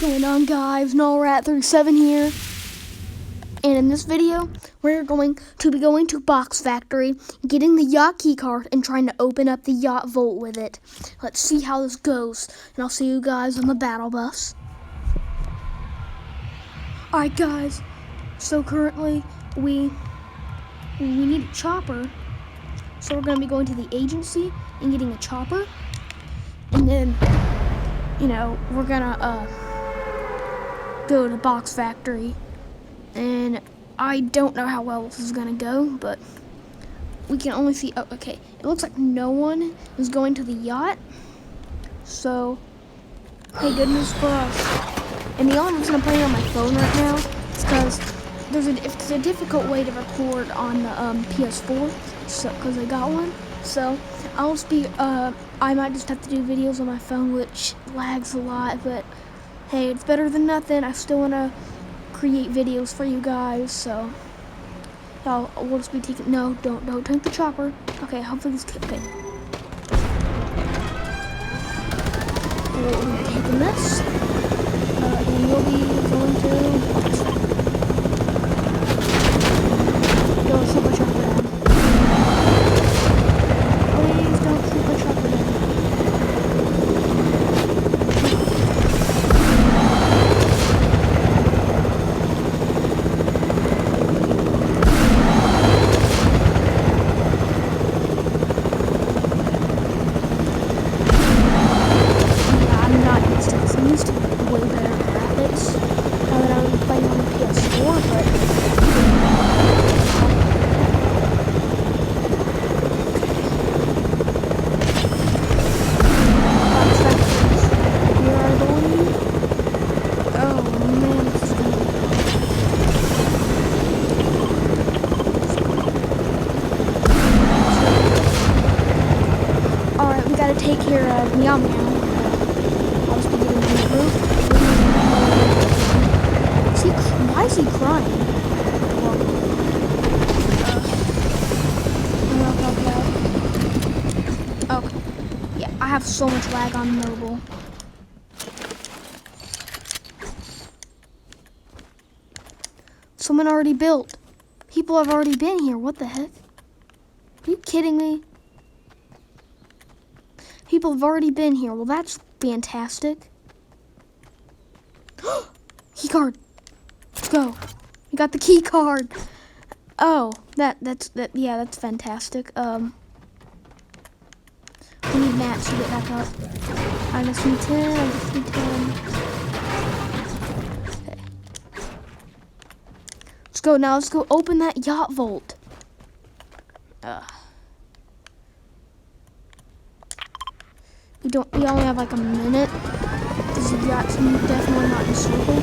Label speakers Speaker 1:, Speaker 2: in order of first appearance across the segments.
Speaker 1: going on, guys? mrfreashasian here, and in this video we're going to be going to Box Factory, getting the yacht key card and trying to open up the yacht vault with it. Let's see how this goes, and I'll see you guys on the battle bus. Alright guys, so currently we need a chopper, so we're going to be going to the agency and getting a chopper, and then we're gonna go to Box Factory, and I don't know how well this is gonna go, but we can only see. Oh, okay. It looks like no one is going to the yacht, so hey, good news for us. And the only reason I'm playing on my phone right now is because it's a difficult way to record on the PS4, so because I got one. So I'll just be I might just have to do videos on my phone, which lags a lot, but hey, it's better than nothing. I still want to create videos for you guys, so we'll just be taking. No, don't take the chopper. Okay, hopefully this kid. Okay, we'll be taking this, and we'll be going to. Don't shoot my chopper down. Please don't shoot my chopper down. I'm used to way better graphics now that I'm playing on the PS4, but here I believe. Oh man, this is gonna be. Alright, we gotta take care of Meow Meow. Why is he crying? Okay. Yeah, I have so much lag on mobile. Someone already built. People have already been here. What the heck? Are you kidding me? People have already been here. Well, that's fantastic. Key card. Let's go. We got the key card. Oh, that's fantastic. We need mats to get back up. I just need 10. I just need 10. Okay. Let's go now. Let's go open that yacht vault. We only have like a minute. This yacht's definitely not in circle.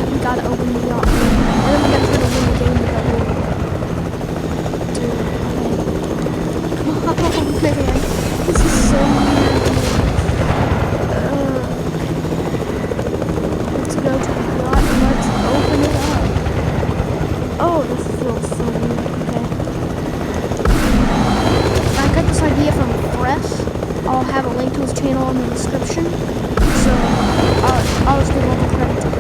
Speaker 1: We gotta open the yacht, and then we gotta try to win the game with that little. Oh man, this is so weird. Let's go to the yacht and let's open it up. Oh, this feels so weird. Okay. I got this idea from Fresh. I'll have a link to his channel in the description, so I'll just give all the credit to him.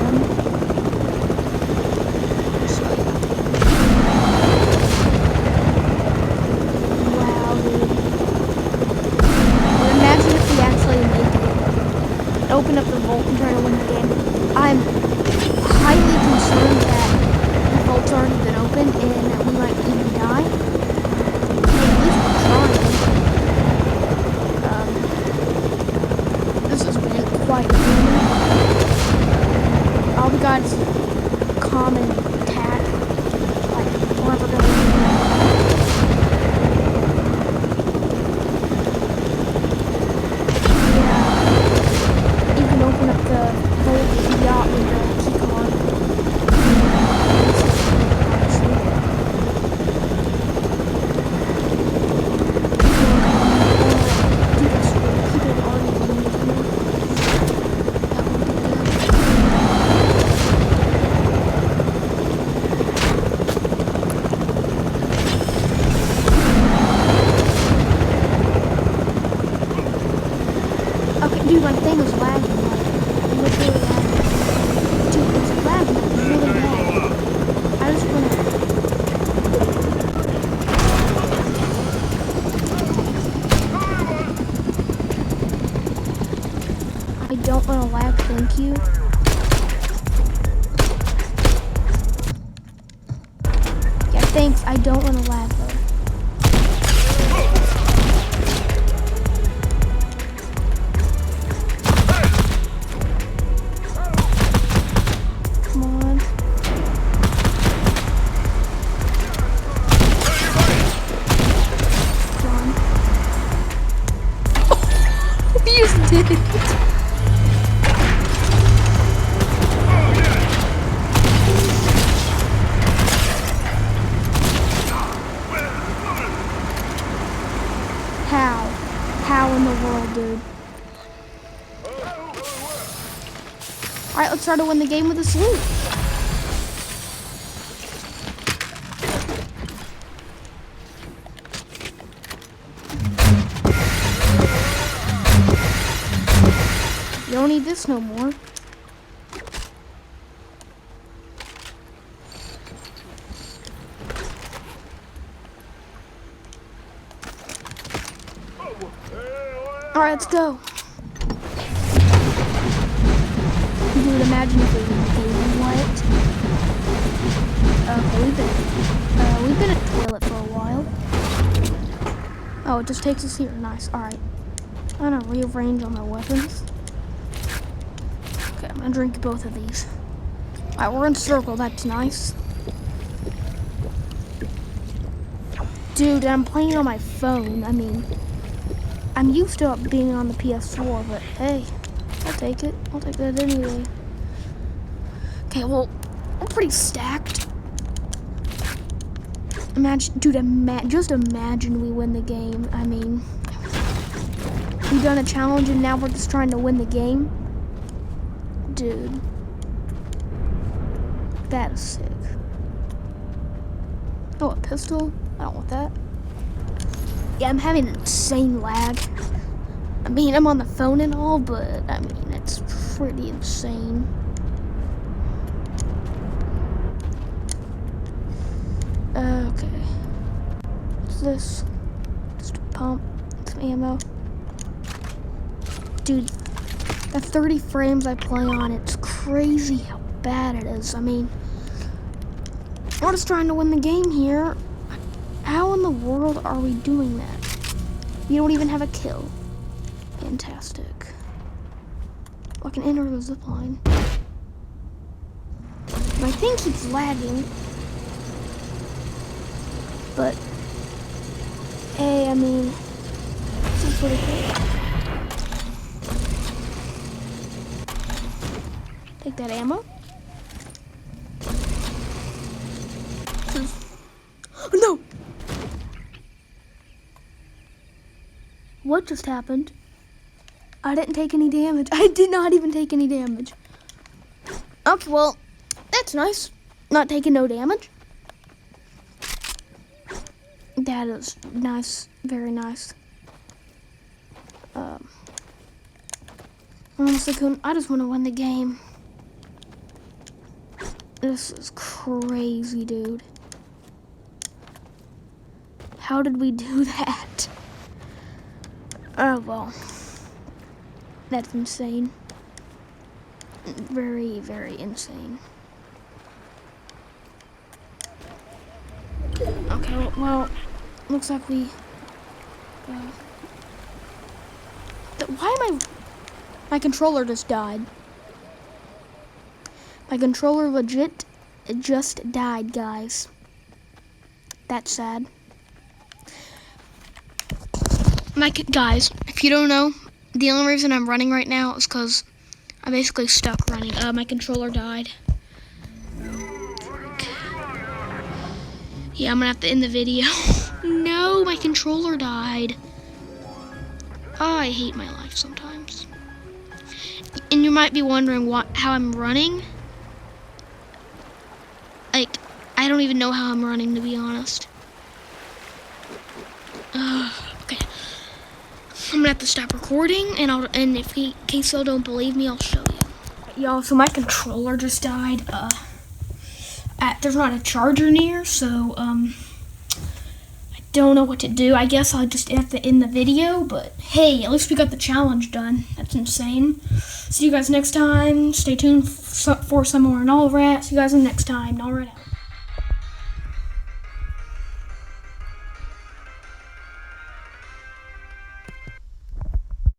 Speaker 1: Open up the vault and try to win the game. I'm highly concerned that the vault's already been opened and that we might even die. Hey, at least we're trying. This has been quite a journey. my thing is lagging, like, literally lagging. Dude, it's lagging like really bad. I just wanna... I don't wanna lag, thank you. Yeah, thanks, I don't wanna lag though. Did it. How in the world, dude? Alright, let's try to win the game with a salute. You don't need this no more. Alright, let's go. Dude, imagine if we win the game. What? Okay, we've been at the toilet for a while. Oh, it just takes us here. Nice. Alright. I'm gonna rearrange all my weapons. Okay, I'm gonna drink both of these. Alright, we're in circle. That's nice. Dude, I'm playing on my phone. I mean, I'm used to it being on the PS4, but hey, I'll take it. I'll take that anyway. Okay, well, I'm pretty stacked. Imagine, dude, just imagine we win the game. I mean, we've done a challenge and now we're just trying to win the game. Dude, that is sick. Oh, a pistol? I don't want that. Yeah, I'm having insane lag. I mean, I'm on the phone and all, but I mean, it's pretty insane. Okay. What's this? Just a pump, some ammo. Dude, the 30 frames I play on, it's crazy how bad it is. I mean, we're just trying to win the game here. How in the world are we doing that? You don't even have a kill. Fantastic. I can enter the zip line. My thing keeps lagging. But, hey, I mean, this is pretty cool. Take that ammo. Oh, no! What just happened? I didn't take any damage. I did not even take any damage. Okay, well, that's nice. Not taking no damage. That is nice. Very nice. Honestly, I just want to win the game. This is crazy, dude. How did we do that? Oh, well. That's insane. Very, very insane. Okay, well, looks like we... why am I... My controller just died. My controller legit just died, guys. That's sad. Guys, if you don't know, the only reason I'm running right now is because I'm basically stuck running. My controller died. Yeah, I'm gonna have to end the video. No, my controller died. Oh, I hate my life sometimes. And you might be wondering how I'm running. Like, I don't even know how I'm running, to be honest. Okay. I'm gonna have to stop recording, and if in case y'all don't believe me, I'll show you. Y'all, so my controller just died. There's not a charger near, so I don't know what to do. I guess I'll just have to end the video, but hey, at least we got the challenge done. That's insane. See you guys next time. Stay tuned for some more Null Rat. See you guys next time. Null Rat out.